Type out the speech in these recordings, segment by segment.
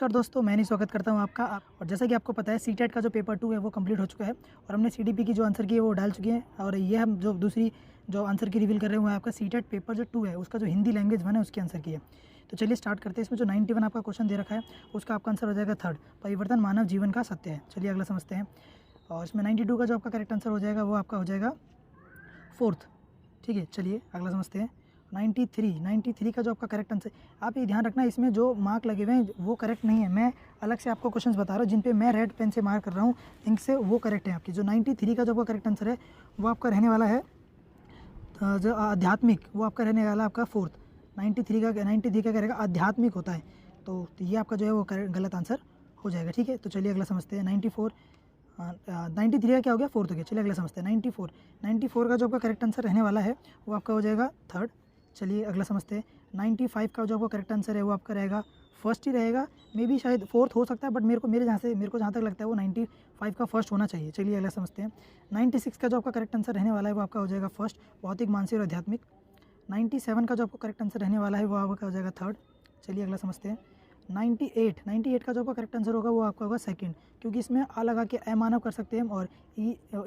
नमस्कार दोस्तों, मैं नहीं स्वागत करता हूं आपका। और जैसा कि आपको पता है सीटेट का जो पेपर 2 है वो कंप्लीट हो चुका है और हमने सीडीपी की जो आंसर की है वो डाल चुके हैं। और ये हम जो दूसरी जो आंसर की रिवील कर रहे हैं वो है आपका सीटेट पेपर जो 2 है उसका जो हिंदी लैंग्वेज 1 है उसकी आंसर की है। तो चलिए स्टार्ट करते हैं। इसमें जो 91 आपका क्वेश्चन दे रखा है उसका आपका आंसर हो जाएगा थर्ड, परिवर्तन मानव जीवन का सत्य है। चलिए अगला समझते हैं। और इसमें 92 का जो आपका करेक्ट आंसर हो जाएगा वो आपका हो जाएगा फोर्थ। ठीक है, चलिए अगला समझते हैं। 93 का जो आपका करेक्ट आंसर, आप ये ध्यान रखना इसमें जो मार्क लगे हुए हैं वो करेक्ट नहीं है। मैं अलग से आपको क्वेश्चंस बता रहा हूँ जिन पे मैं रेड पेन से मार्क कर रहा हूँ, इनसे वो करेक्ट है आपकी। जो 93 का जो आपका करेक्ट आंसर है वो आपका रहने वाला है जो आध्यात्मिक, वो आपका रहने वाला है आपका फोर्थ। 93 का करेगा आध्यात्मिक होता है, तो ये आपका जो है वो गलत आंसर हो जाएगा। ठीक है, तो चलिए अगला समझते हैं। 93 का क्या हो गया, फोर्थ हो गया। चलिए अगला समझते हैं। 94 का जो आपका करेक्ट आंसर रहने वाला है वो आपका हो जाएगा थर्ड। चलिए अगला समझते हैं। 95 का जो आपका करेक्ट आंसर है वो आपका रहेगा फर्स्ट ही रहेगा। मे बी शायद फोर्थ हो सकता है, बट मेरे को जहाँ तक लगता है वो 95 का फर्स्ट होना चाहिए। चलिए अगला समझते हैं। 96 का जो आपका करेक्ट आंसर रहने वाला है वो आपका हो जाएगा फर्स्ट, भौतिक, मानसिक और आध्यात्मिक। 97 का जो आपका करेक्ट आंसर रहने वाला है वो आपका हो जाएगा थर्ड। चलिए अगला समझते हैं। 98 का जो आपका करेक्ट आंसर होगा वो आपका होगा सेकंड, क्योंकि इसमें आ लगा के अमानव कर सकते हैं और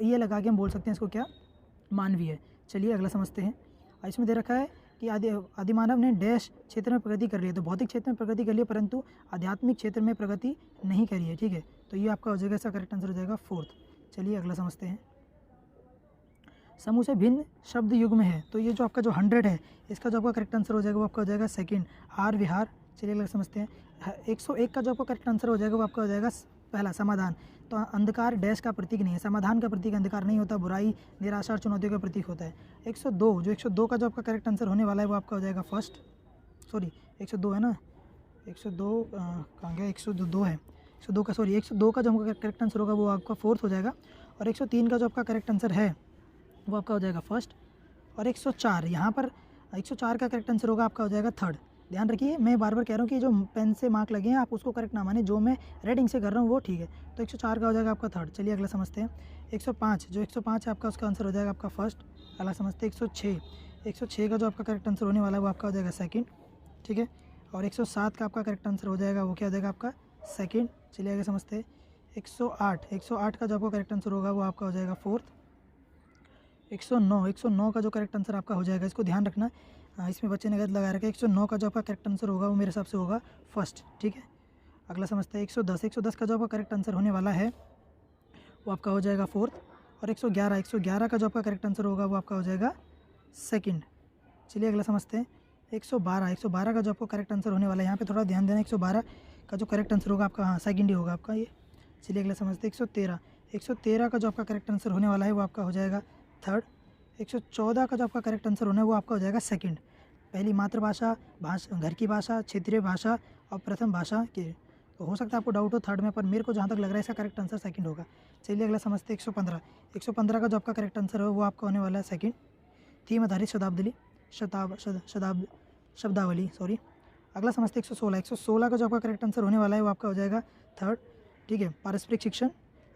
ये लगा के हम बोल सकते हैं इसको क्या, मानवीय। चलिए अगला समझते हैं। इसमें दे रखा है कि आदिमानव ने डैश क्षेत्र में प्रगति कर ली है, तो भौतिक क्षेत्र में प्रगति कर ली है परंतु आध्यात्मिक क्षेत्र में प्रगति नहीं करी है। ठीक है, तो ये आपका हो जाएगा, इसका करेक्ट आंसर हो जाएगा फोर्थ। चलिए अगला समझते हैं। समूह से भिन्न शब्द युग्म है, तो ये जो आपका जो 100 है इसका जो आपका करेक्ट आंसर हो जाएगा वो आपका हो जाएगा सेकंड, आर विहार। चलिए अगला समझते हैं। 101 का जो आपका करेक्ट आंसर हो जाएगा वो आपका हो जाएगा पहला, समाधान। तो अंधकार डैश का प्रतीक नहीं है, समाधान का प्रतीक अंधकार नहीं होता, बुराई, निराशा और चुनौतियों का प्रतीक होता है। 102 का जो आपका करेक्ट आंसर होने वाला है वो आपका हो जाएगा फर्स्ट, सॉरी 102 है ना, 102 कहाँ गया, 102 है, 102 का, सॉरी 102 का जो आपका करेक्ट आंसर होगा वो आपका फोर्थ हो जाएगा। और 103 का जो आपका करेक्ट आंसर है वो आपका हो जाएगा फर्स्ट। और 104 यहाँ पर 104 का करेक्ट आंसर होगा आपका हो जाएगा थर्ड। ध्यान रखिए, मैं बार बार कह रहा हूँ कि जो पेन से मार्क लगे हैं आप उसको करेक्ट ना माने, जो मैं रेडिंग से कर रहा हूँ वो ठीक है। तो 104 का हो जाएगा आपका थर्ड। चलिए अगला समझते हैं। 105 है आपका, उसका आंसर हो जाएगा आपका फर्स्ट। अगला समझते हैं। 106 का जो आपका करेक्ट आंसर होने वाला है वो आपका हो जाएगा सेकेंड। ठीक है, और 107 का आपका करेक्ट आंसर हो जाएगा वो क्या हो जाएगा आपका सेकेंड। चलिए आगे समझते हैं। 108 का जो आपका करेक्ट आंसर होगा वो आपका हो जाएगा फोर्थ। 109 का जो करेक्ट आंसर आपका हो जाएगा, इसको ध्यान रखना, इसमें बच्चे ने गलत लगा रखा है। 109 का जो आपका करेक्ट आंसर होगा वो मेरे हिसाब से होगा फर्स्ट। ठीक है, अगला समझते हैं। 110 का जो आपका करेक्ट आंसर होने वाला है वो आपका हो जाएगा फोर्थ। और 111 का जो आपका करेक्ट आंसर होगा वो आपका हो जाएगा सेकंड। चलिए अगला समझते हैं। 112 का जो आपको करेक्ट आंसर होने वाला है, यहाँ पे थोड़ा ध्यान देना। 112 का जो करेक्ट आंसर होगा आपका, हाँ सेकंड ही होगा आपका ये। चलिए अगला समझते हैं। 113 का जो आपका करेक्ट आंसर होने वाला है वो आपका हो जाएगा थर्ड। 114 का जो आपका करेक्ट आंसर होना है वो आपका हो जाएगा सेकंड। पहली मातृभाषा, घर की भाषा, क्षेत्रीय भाषा और प्रथम भाषा के, तो हो सकता है आपको डाउट हो थर्ड में, पर मेरे को जहाँ तक लग रहा है इसका करेक्ट आंसर सेकंड होगा। चलिए अगला समझते हैं। 115 का जो आपका करेक्ट आंसर है वो आपका होने वाला है सेकंड। थीम आधारित शब्दावली, सॉरी। अगला समझते हैं। 116 का जो आपका करेक्ट आंसर होने वाला है वो आपका हो जाएगा थर्ड। ठीक है, पारस्परिक शिक्षण,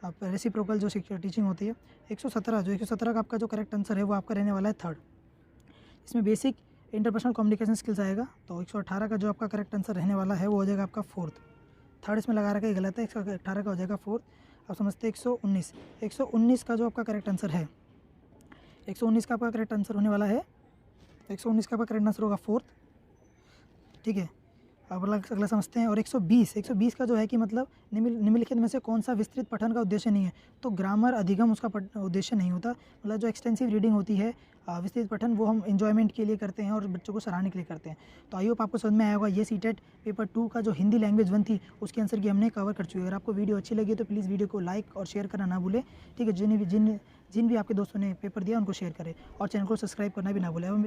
आप रेसिप्रोकल जो शिक्षा टीचिंग होती है। 117 का आपका जो करेक्ट आंसर है वो आपका रहने वाला है थर्ड। इसमें बेसिक इंटरपर्सनल कम्युनिकेशन स्किल्स आएगा। तो 118 का जो आपका करेक्ट आंसर रहने वाला है वो हो जाएगा आपका फोर्थ। थर्ड इसमें लगा रखा है गलत है, 118 का हो जाएगा फोर्थ। अब समझते हैं। 119 का जो आपका करेक्ट आंसर है, 119 का आपका करेक्ट आंसर होने वाला है, 119 का आपका करेक्ट आंसर होगा फोर्थ। ठीक है, अब अगला समझते हैं। और 120 का जो है कि मतलब निम्नलिखित में से कौन सा विस्तृत पठन का उद्देश्य नहीं है, तो ग्रामर अधिगम उसका उद्देश्य नहीं होता। मतलब जो एक्सटेंसिव रीडिंग होती है, विस्तृत पठन, वो हम एंजॉयमेंट के लिए करते हैं और बच्चों को सराहने के लिए करते हैं। तो आई होप आपको समझ में आया होगा। ये सीटेट पेपर 2 का जो हिंदी लैंग्वेज 1 थी उसके आंसर की हमने कवर कर चुके हैं। अगर आपको वीडियो अच्छी लगी तो प्लीज़ वीडियो को लाइक और शेयर करना ना भूलें। ठीक है, जिन भी आपके दोस्तों ने पेपर दिया उनको शेयर करें और चैनल को सब्सक्राइब करना भी ना भूलें।